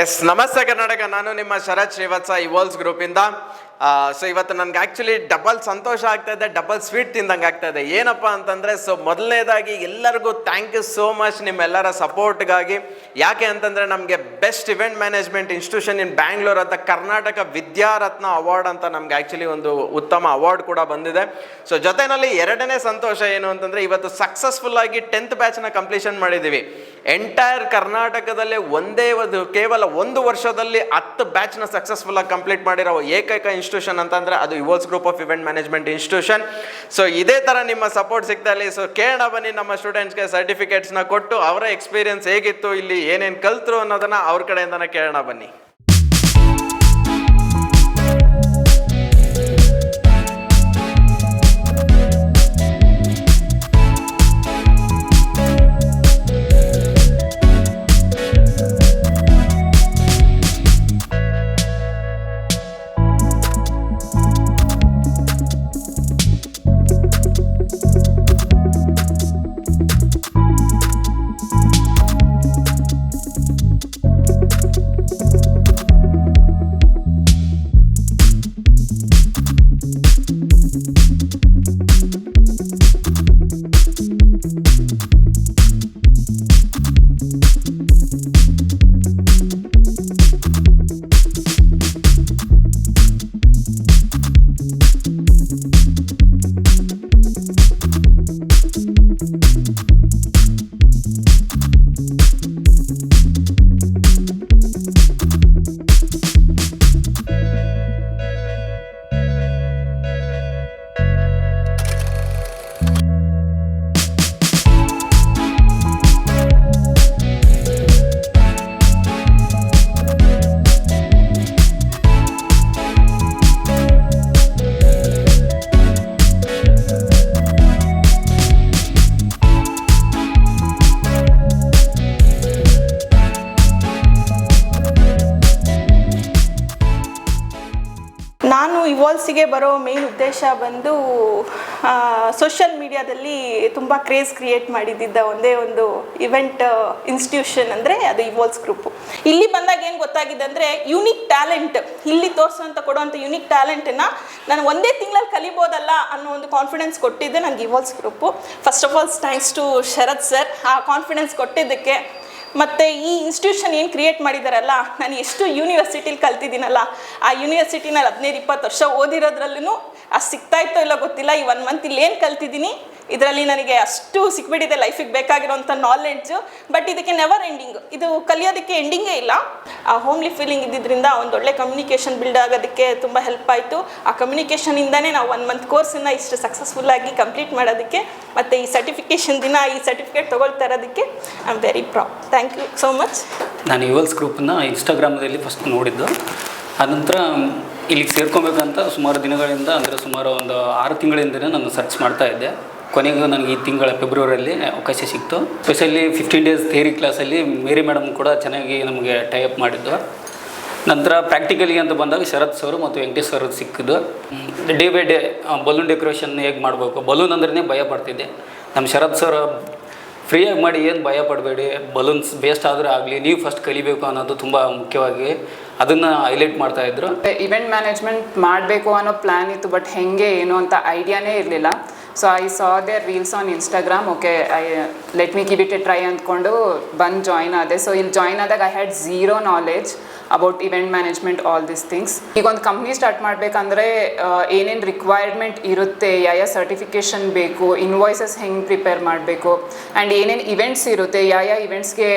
S, ನಮಸ್ತೆ ಕರ್ನಾಟಕ. ನಾನು ನಿಮ್ಮ ಶರತ್ ಶ್ರೀವತ್ಸ ಇವಾಲ್ಸ್ ಗ್ರೂಪಿಂದ. ಸೊ ಇವತ್ತು ನನಗೆ ಆ್ಯಕ್ಚುಲಿ ಡಬಲ್ ಸಂತೋಷ ಆಗ್ತಾ ಇದೆ, ಡಬಲ್ ಸ್ವೀಟ್ ತಿಂದಂಗೆ ಆಗ್ತಾ ಇದೆ. ಏನಪ್ಪ ಅಂತಂದರೆ, ಸೊ ಮೊದಲನೇದಾಗಿ ಎಲ್ಲರಿಗೂ ಥ್ಯಾಂಕ್ ಯು ಸೋ ಮಚ್ ನಿಮ್ಮೆಲ್ಲರ ಸಪೋರ್ಟ್ಗಾಗಿ. ಯಾಕೆ ಅಂತಂದರೆ, ನಮಗೆ ಬೆಸ್ಟ್ ಇವೆಂಟ್ ಮ್ಯಾನೇಜ್ಮೆಂಟ್ ಇನ್ಸ್ಟಿಟ್ಯೂಷನ್ ಇನ್ ಬ್ಯಾಂಗ್ಳೂರ್ ಅಂತ ಕರ್ನಾಟಕ ವಿದ್ಯಾರತ್ನ ಅವಾರ್ಡ್ ಅಂತ ನಮ್ಗೆ ಆ್ಯಕ್ಚುಲಿ ಒಂದು ಉತ್ತಮ ಅವಾರ್ಡ್ ಕೂಡ ಬಂದಿದೆ. ಸೊ ಜೊತೆಯಲ್ಲಿ ಎರಡನೇ ಸಂತೋಷ ಏನು ಅಂತಂದರೆ, ಇವತ್ತು ಸಕ್ಸಸ್ಫುಲ್ಲಾಗಿ 10th ಬ್ಯಾಚ್ನ ಕಂಪ್ಲೀಷನ್ ಮಾಡಿದ್ದೀವಿ. ಎಂಟೈರ್ ಕರ್ನಾಟಕದಲ್ಲೇ ಕೇವಲ ಒಂದು ವರ್ಷದಲ್ಲಿ 10 ಬ್ಯಾಚ್ನ ಸಕ್ಸಸ್ಫುಲ್ಲಾಗಿ ಕಂಪ್ಲೀಟ್ ಮಾಡಿರೋ ಏಕೈಕ ಇನ್ಸ್ಟಿಟ್ಯೂಷನ್ ಅಂತಂದರೆ ಅದು Evals group of event management institution. So ಇದೇ ಥರ ನಿಮ್ಮ ಸಪೋರ್ಟ್ ಸಿಗ್ತಾ ಇಲ್ಲಿ. ಸೊ ಕೇಳೋಣ ಬನ್ನಿ, ನಮ್ಮ ಸ್ಟೂಡೆಂಟ್ಸ್ಗೆ ಸರ್ಟಿಫಿಕೇಟ್ಸ್ನ ಕೊಟ್ಟು ಅವರ ಎಕ್ಸ್ಪೀರಿಯನ್ಸ್ ಹೇಗಿತ್ತು, ಇಲ್ಲಿ ಏನೇನು ಕಲ್ತರು ಅನ್ನೋದನ್ನು ಅವ್ರ ಕಡೆಯಿಂದನೇ ಕೇಳೋಣ ಬನ್ನಿ. ನಾನು ಇವಾಲ್ಸಿಗೆ ಬರೋ ಮೇನ್ ಉದ್ದೇಶ ಬಂದು ಸೋಷಿಯಲ್ ಮೀಡಿಯಾದಲ್ಲಿ ತುಂಬ ಕ್ರೇಜ್ ಕ್ರಿಯೇಟ್ ಮಾಡಿದ್ದ ಒಂದೇ ಒಂದು ಇವೆಂಟ್ ಇನ್ಸ್ಟಿಟ್ಯೂಷನ್ ಅಂದರೆ ಅದು ಇವಾಲ್ಸ್ ಗ್ರೂಪು. ಇಲ್ಲಿ ಬಂದಾಗ ಏನು ಗೊತ್ತಾಗಿದೆ ಅಂದರೆ, ಯುನಿಕ್ ಟ್ಯಾಲೆಂಟ್ ಇಲ್ಲಿ ತೋರಿಸೋಂಥ ಕೊಡುವಂಥ ಯುನಿಕ್ ಟ್ಯಾಲೆಂಟನ್ನು ನಾನು ಒಂದೇ ತಿಂಗಳಲ್ಲಿ ಕಲಿಬೋದಲ್ಲ ಅನ್ನೋ ಒಂದು ಕಾನ್ಫಿಡೆನ್ಸ್ ಕೊಟ್ಟಿದ್ದೆ ನನಗೆ Evals group. First of all thanks to Sharath sir ಆ ಕಾನ್ಫಿಡೆನ್ಸ್ ಕೊಟ್ಟಿದ್ದಕ್ಕೆ. ಮತ್ತು ಈ ಇನ್ಸ್ಟಿಟ್ಯೂಷನ್ ಏನು ಕ್ರಿಯೇಟ್ ಮಾಡಿದಾರಲ್ಲ, ನಾನು ಎಷ್ಟು ಯೂನಿವರ್ಸಿಟಿಲಿ ಕಲ್ತಿದ್ದೀನಲ್ಲ, ಆ ಯೂನಿವರ್ಸಿಟಿನಲ್ಲಿ 15-20 ವರ್ಷ ಓದಿರೋದ್ರಲ್ಲೂ ಅಷ್ಟು ಸಿಗ್ತಾಯಿತ್ತೋ ಇಲ್ಲ ಗೊತ್ತಿಲ್ಲ. ಈ 1 ಮಂತ್ ಇಲ್ಲಿ ಏನು ಕಲ್ತಿದ್ದೀನಿ, ಇದರಲ್ಲಿ ನನಗೆ ಅಷ್ಟು ಸಿಕ್ಬಿಟ್ಟಿದೆ ಲೈಫಿಗೆ ಬೇಕಾಗಿರೋಂಥ ನಾಲೆಡ್ಜು. ಬಟ್ ಇದಕ್ಕೆ ನೆವರ್ ಎಂಡಿಂಗ್, ಇದು ಕಲಿಯೋದಕ್ಕೆ ಎಂಡಿಂಗೇ ಇಲ್ಲ. ಆ ಹೋಮ್ಲಿ ಫೀಲಿಂಗ್ ಇದ್ದಿದ್ದರಿಂದ ಒಂದು ಒಳ್ಳೆ ಕಮ್ಯುನಿಕೇಷನ್ ಬಿಲ್ಡ್ ಆಗೋದಕ್ಕೆ ತುಂಬ ಹೆಲ್ಪ್ ಆಯಿತು. ಆ ಕಮ್ಯುನಿಕೇಷನಿಂದನೇ ನಾವು 1 ಮಂತ್ ಕೋರ್ಸನ್ನು ಇಷ್ಟು ಸಕ್ಸಸ್ಫುಲ್ಲಾಗಿ ಕಂಪ್ಲೀಟ್ ಮಾಡೋದಕ್ಕೆ, ಮತ್ತು ಈ ಸರ್ಟಿಫಿಕೇಷನ್ ದಿನ ಈ ಸರ್ಟಿಫಿಕೇಟ್ ತೊಗೊಳ್ತಾ ಇರೋದಕ್ಕೆ I am very proud. Thank you so much. ನಾನು ಇವಾಲ್ಸ್ ಗ್ರೂಪನ್ನು ಇನ್ಸ್ಟಾಗ್ರಾಮಲ್ಲಿ ಫಸ್ಟ್ ನೋಡಿದ್ದು. ಆನಂತರ ಇಲ್ಲಿಗೆ ಸೇರ್ಕೊಬೇಕಂತ ಸುಮಾರು ದಿನಗಳಿಂದ, ಅಂದರೆ ಸುಮಾರು ಒಂದು 6 ತಿಂಗಳಿಂದಲೇ ನಾನು ಸರ್ಚ್ ಮಾಡ್ತಾಯಿದ್ದೆ. ಕೊನೆಗೂ ನನಗೆ ಈ ತಿಂಗಳ ಫೆಬ್ರವರಿಯಲ್ಲಿ ಅವಕಾಶ ಸಿಕ್ತು. ಸ್ಪೆಷಲಿ 15 ಡೇಸ್ ಥಿಯರಿ ಕ್ಲಾಸಲ್ಲಿ ಮೇರಿ ಮೇಡಮ್ ಕೂಡ ಚೆನ್ನಾಗಿ ನಮಗೆ ಟೈಅಪ್ ಮಾಡಿದ್ದು. ನಂತರ ಪ್ರಾಕ್ಟಿಕಲಿಗೆ ಅಂತ ಬಂದಾಗ ಶರತ್ ಸರ್ ಮತ್ತು ವೆಂಕಟೇಶ್ ಸರ್ ಸಿಕ್ಕಿದ್ದು. Day by day balloon decoration ಹೇಗೆ ಮಾಡಬೇಕು, ಬಲೂನ್ ಅಂದ್ರೇ ಭಯ ಪಡ್ತಿದ್ದೆ. ನಮ್ಮ ಶರತ್ ಸರ್ ಫ್ರೀಯಾಗಿ ಮಾಡಿ, ಏನು ಭಯ ಪಡಬೇಡಿ, ಬಲೂನ್ಸ್ ಬೇಸ್ಟ್ ಆದರೂ ಆಗಲಿ, ನೀವು ಫಸ್ಟ್ ಕಲಿಬೇಕು ಅನ್ನೋದು ತುಂಬ ಮುಖ್ಯವಾಗಿ ಅದನ್ನು ಹೈಲೈಟ್ ಮಾಡ್ತಾಯಿದ್ರು. ಇವೆಂಟ್ ಮ್ಯಾನೇಜ್ಮೆಂಟ್ ಮಾಡಬೇಕು ಅನ್ನೋ ಪ್ಲ್ಯಾನ್ ಇತ್ತು, ಬಟ್ ಹೆಂಗೆ ಏನು ಅಂತ ಐಡಿಯಾನೇ ಇರಲಿಲ್ಲ. So I saw their reels on Instagram. Okay, let me give it a try ಅಂದ್ಕೊಂಡು ಬಂದು ಜಾಯ್ನ್ ಆದೆ. ಸೊ ಇಲ್ಲಿ ಜಾಯ್ನ್ ಆದಾಗ I had zero knowledge about event management, all this things. ಈಗ ಒಂದು ಕಂಪ್ನಿ ಸ್ಟಾರ್ಟ್ ಮಾಡಬೇಕಂದ್ರೆ ಏನೇನು ರಿಕ್ವೈರ್ಮೆಂಟ್ ಇರುತ್ತೆ, ಯಾವ ಸರ್ಟಿಫಿಕೇಷನ್ ಬೇಕು, ಇನ್ವಾಯ್ಸಸ್ ಹೆಂಗೆ ಪ್ರಿಪೇರ್ ಮಾಡಬೇಕು, ಆ್ಯಂಡ್ ಏನೇನು ಇವೆಂಟ್ಸ್ ಇರುತ್ತೆ, ಯಾವ ಇವೆಂಟ್ಸ್ಗೆ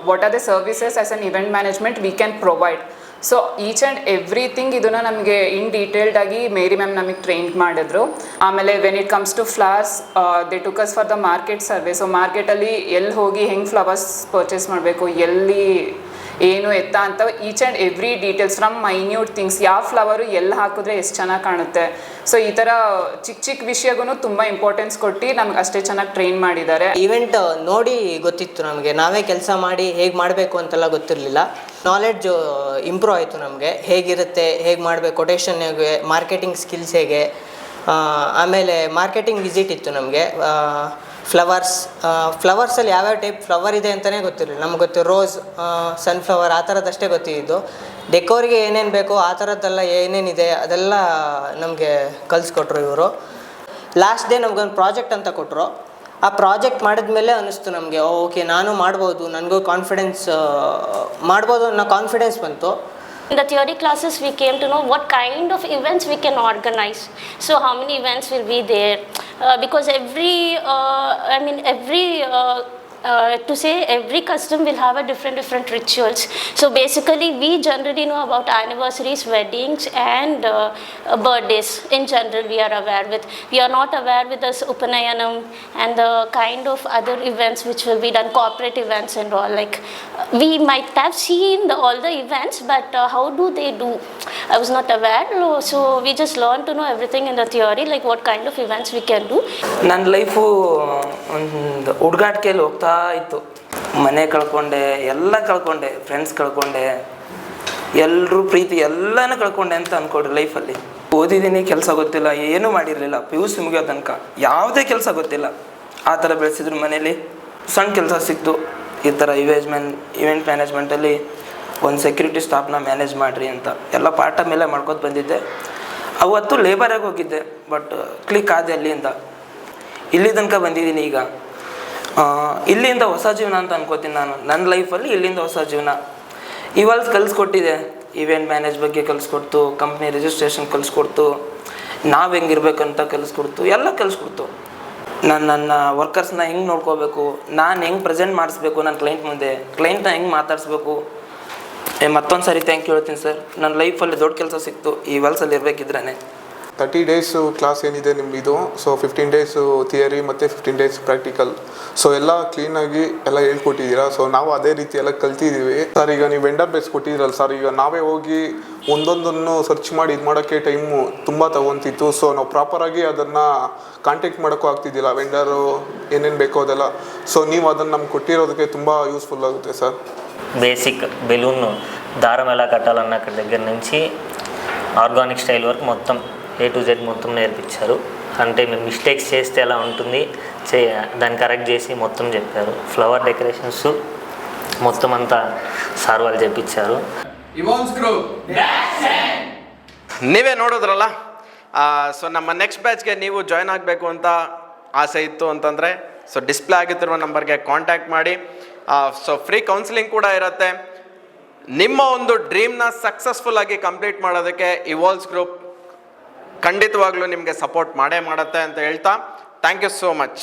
what are the services as an event management we can provide. So each and everything ಇದನ್ನು ನಮಗೆ ಇನ್ ಡೀಟೇಲ್ಡಾಗಿ ಮೇರಿ ಮ್ಯಾಮ್ ನಮಗೆ ಟ್ರೈನ್ ಮಾಡಿದ್ರು. ಆಮೇಲೆ when it comes to flowers, they took us for the market survey. So ಮಾರ್ಕೆಟಲ್ಲಿ ಎಲ್ಲಿ ಹೋಗಿ ಹೆಂಗೆ ಫ್ಲವರ್ಸ್ ಪರ್ಚೇಸ್ ಮಾಡಬೇಕು, ಎಲ್ಲಿ ಏನು ಎತ್ತ ಅಂತ each and every details from minute things, ಯಾವ ಫ್ಲವರು ಎಲ್ಲಿ ಹಾಕಿದ್ರೆ ಎಷ್ಟು ಚೆನ್ನಾಗಿ ಕಾಣುತ್ತೆ. ಸೊ ಈ ಥರ ಚಿಕ್ಕ ಚಿಕ್ಕ ವಿಷಯಗೂ ತುಂಬ ಇಂಪಾರ್ಟೆನ್ಸ್ ಕೊಟ್ಟು ನಮ್ಗೆ ಅಷ್ಟೇ ಚೆನ್ನಾಗಿ ಟ್ರೈನ್ ಮಾಡಿದ್ದಾರೆ. ಇವೆಂಟ್ ನೋಡಿ ಗೊತ್ತಿತ್ತು ನಮಗೆ, ನಾವೇ ಕೆಲಸ ಮಾಡಿ ಹೇಗೆ ಮಾಡಬೇಕು ಅಂತೆಲ್ಲ ಗೊತ್ತಿರಲಿಲ್ಲ. ನಾಲೆಡ್ಜು ಇಂಪ್ರೂವ್ ಆಯಿತು ನಮಗೆ, ಹೇಗಿರುತ್ತೆ, ಹೇಗೆ ಮಾಡಬೇಕು, ಕೊಟೇಶನ್ ಹೇಗೆ, ಮಾರ್ಕೆಟಿಂಗ್ ಸ್ಕಿಲ್ಸ್ ಹೇಗೆ. ಆಮೇಲೆ ಮಾರ್ಕೆಟಿಂಗ್ ವಿಸಿಟ್ ಇತ್ತು ನಮಗೆ. ಫ್ಲವರ್ಸಲ್ಲಿ ಯಾವ್ಯಾವ ಟೈಪ್ ಫ್ಲವರ್ ಇದೆ ಅಂತಲೇ ಗೊತ್ತಿರಲಿಲ್ಲ. ನಮ್ಗೆ ಗೊತ್ತು ರೋಸ್, ಸನ್ಫ್ಲವರ್ ಆ ಥರದ್ದಷ್ಟೇ ಗೊತ್ತಿದ್ದು. ಡೆಕೋರಿಗೆ ಏನೇನು ಬೇಕೋ ಆ ಥರದ್ದೆಲ್ಲ ಏನೇನಿದೆ ಅದೆಲ್ಲ ನಮಗೆ ಕಲಿಸ್ಕೊಟ್ರು ಇವರು. ಲಾಸ್ಟ್ ಡೇ ನಮಗೊಂದು ಪ್ರಾಜೆಕ್ಟ್ ಅಂತ ಕೊಟ್ಟರು. ಆ ಪ್ರಾಜೆಕ್ಟ್ ಮಾಡಿದ್ಮೇಲೆ ಅನ್ನಿಸ್ತು ನಮಗೆ, ಓಕೆ ನಾನು ಮಾಡ್ಬೋದು, ನನಗೂ ಮಾಡ್ಬೋದು ಅನ್ನೋ ಕಾನ್ಫಿಡೆನ್ಸ್ ಬಂತು. In the theory classes, we came to know what kind of events we can organize. So how many events will be there? Because every custom will have a different rituals. So basically, we generally know about anniversaries, weddings, and birthdays. In general, we are aware with. We are not aware with this Upanayanam and the kind of other events which will be done, corporate events and all. Like we might have seen all the events, but how do they do? I was not aware. So we just learned to know everything in the theory, like what kind of events we can do. ನನ್ನ life ಒಂದು ಹುಡುಗಾಟಿಕೆಯಲ್ಲಿ ಹೋಗ್ತಾ ಇತ್ತು. ಮನೆ ಕಳ್ಕೊಂಡೆ, ಎಲ್ಲ ಕಳ್ಕೊಂಡೆ, friends ಕಳ್ಕೊಂಡೆ, ಎಲ್ಲರೂ ಪ್ರೀತಿ ಎಲ್ಲನೂ ಕಳ್ಕೊಂಡೆ ಅಂತ ಅಂದ್ಕೊಡ್ರಿ ಲೈಫಲ್ಲಿ. ಓದಿದ್ದೀನಿ, ಕೆಲಸ ಗೊತ್ತಿಲ್ಲ, ಏನೂ ಮಾಡಿರಲಿಲ್ಲ. PUC ಮುಗಿಯೋ ತನಕ ಯಾವುದೇ ಕೆಲಸ ಗೊತ್ತಿಲ್ಲ. ಆ ಥರ ಬೆಳೆಸಿದ್ರು ಮನೇಲಿ. ಸಣ್ಣ ಕೆಲಸ ಸಿಕ್ತು, ಈ ಥರ ಇವೆಂಟ್ ಮ್ಯಾನೇಜ್ಮೆಂಟಲ್ಲಿ ಒಂದು ಸೆಕ್ಯೂರಿಟಿ ಸ್ಟಾಫ್ನ ಮ್ಯಾನೇಜ್ ಮಾಡಿರಿ ಅಂತ ಎಲ್ಲ ಪಾಠ ಮೇಲೆ ಮಾಡ್ಕೊತ ಬಂದಿದ್ದೆ. ಅವತ್ತು ಲೇಬರಾಗಿ ಹೋಗಿದ್ದೆ, ಬಟ್ ಕ್ಲಿಕ್ ಆದೆ ಅಲ್ಲಿಂದ ಇಲ್ಲಿ ತನಕ ಬಂದಿದ್ದೀನಿ. ಈಗ ಇಲ್ಲಿಂದ ಹೊಸ ಜೀವನ ಅಂತ ಅನ್ಕೋತೀನಿ ನಾನು. ನನ್ನ ಲೈಫಲ್ಲಿ ಇಲ್ಲಿಂದ ಹೊಸ ಜೀವನ. ಇವಾಲ್ಸ್ ಕಲಿಸ್ಕೊಟ್ಟಿದೆ, ಇವೆಂಟ್ ಮ್ಯಾನೇಜ್ ಬಗ್ಗೆ ಕಲಿಸ್ಕೊಡ್ತು, ಕಂಪ್ನಿ ರಿಜಿಸ್ಟ್ರೇಷನ್ ಕಲಿಸ್ಕೊಡ್ತು, ನಾವು ಹೆಂಗಿರ್ಬೇಕಂತ ಕಲಿಸ್ಕೊಡ್ತು, ಎಲ್ಲ ಕಲಿಸ್ಕೊಡ್ತು. ನನ್ನ ವರ್ಕರ್ಸ್ನ ಹೆಂಗೆ ನೋಡ್ಕೋಬೇಕು, ನಾನು ಹೆಂಗೆ ಪ್ರೆಸೆಂಟ್ ಮಾಡಿಸ್ಬೇಕು ನನ್ನ ಕ್ಲೈಂಟ್ ಮುಂದೆ, ಕ್ಲೈಂಟ್ನ ಹೆಂಗೆ ಮಾತಾಡಿಸ್ಬೇಕು. ಮತ್ತೊಂದು ಸಾರಿ ಥ್ಯಾಂಕ್ ಯು ಹೇಳ್ತೀನಿ ಸರ್. ನನ್ನ ಲೈಫಲ್ಲಿ ದೊಡ್ಡ ಕೆಲಸ ಸಿಕ್ತು ಈ ವಾಲ್ಸಲ್ಲಿ ಇರಬೇಕಿದ್ರೇ. 30 ಡೇಸು ಕ್ಲಾಸ್ ಏನಿದೆ ನಿಮ್ಮದು, ಸೊ 15 ಡೇಸು ಥಿಯರಿ ಮತ್ತು 15 ಡೇಸ್ ಪ್ರಾಕ್ಟಿಕಲ್. ಸೊ ಎಲ್ಲ ಕ್ಲೀನಾಗಿ ಎಲ್ಲ ಹೇಳ್ಕೊಟ್ಟಿದ್ದೀರಾ. ಸೊ ನಾವು ಅದೇ ರೀತಿ ಎಲ್ಲ ಕಲ್ತಿದ್ದೀವಿ ಸರ್. ಈಗ ನೀವು ವೆಂಡರ್ ಬೇಸ್ ಕೊಟ್ಟಿದ್ದೀರಲ್ಲ ಸರ್, ಈಗ ನಾವೇ ಹೋಗಿ ಒಂದೊಂದನ್ನು ಸರ್ಚ್ ಮಾಡಿ ಇದು ಮಾಡೋಕ್ಕೆ ಟೈಮು ತುಂಬ ತಗೊತಿತ್ತು. ಸೊ ನಾವು ಪ್ರಾಪರಾಗಿ ಅದನ್ನು ಕಾಂಟ್ಯಾಕ್ಟ್ ಮಾಡೋಕ್ಕೂ ಆಗ್ತಿದ್ದಿಲ್ಲ, ವೆಂಡರು ಏನೇನು ಬೇಕೋ ಅದೆಲ್ಲ. ಸೊ ನೀವು ಅದನ್ನು ನಮ್ಗೆ ಕೊಟ್ಟಿರೋದಕ್ಕೆ ತುಂಬ ಯೂಸ್ಫುಲ್ ಆಗುತ್ತೆ సార్. బేసిక్ బెలూన్ దారం ఎలా కట్టాలన్న దగ్గర నుంచి ఆర్గానిక్ స్టైల్ వరకు మొత్తం A to Z మొత్తం నేర్పించారు. అంటే మేము మిస్టేక్స్ చేస్తే ఎలా ఉంటుంది దాన్ని కరెక్ట్ చేసి మొత్తం చెప్పారు. ఫ్లవర్ డెకరేషన్స్ మొత్తం అంతా సార్ వాళ్ళు చెప్పించారు. ನೀವೇ ನೋಡಿದ್ರಲ್ಲ. ಸೊ ನಮ್ಮ ನೆಕ್ಸ್ಟ್ ಬ್ಯಾಚ್ಗೆ ನೀವು ಜಾಯ್ನ್ ಆಗಬೇಕು ಅಂತ ಆಸೆ ಇತ್ತು ಅಂತಂದರೆ ಸೊ ಡಿಸ್ಪ್ಲೇ ಆಗುತ್ತಿರುವ ನಂಬರ್ಗೆ ಕಾಂಟ್ಯಾಕ್ಟ್ ಮಾಡಿ. ಸೊ ಫ್ರೀ ಕೌನ್ಸಿಲಿಂಗ್ ಕೂಡ ಇರುತ್ತೆ. ನಿಮ್ಮ ಒಂದು ಡ್ರೀಮ್ನ ಸಕ್ಸಸ್ಫುಲ್ ಆಗಿ ಕಂಪ್ಲೀಟ್ ಮಾಡೋದಕ್ಕೆ ಇವಾಲ್ಸ್ ಗ್ರೂಪ್ ಖಂಡಿತವಾಗ್ಲೂ ನಿಮಗೆ ಸಪೋರ್ಟ್ ಮಾಡೇ ಮಾಡುತ್ತೆ ಅಂತ ಹೇಳ್ತಾ ಥ್ಯಾಂಕ್ ಯು ಸೋ ಮಚ್.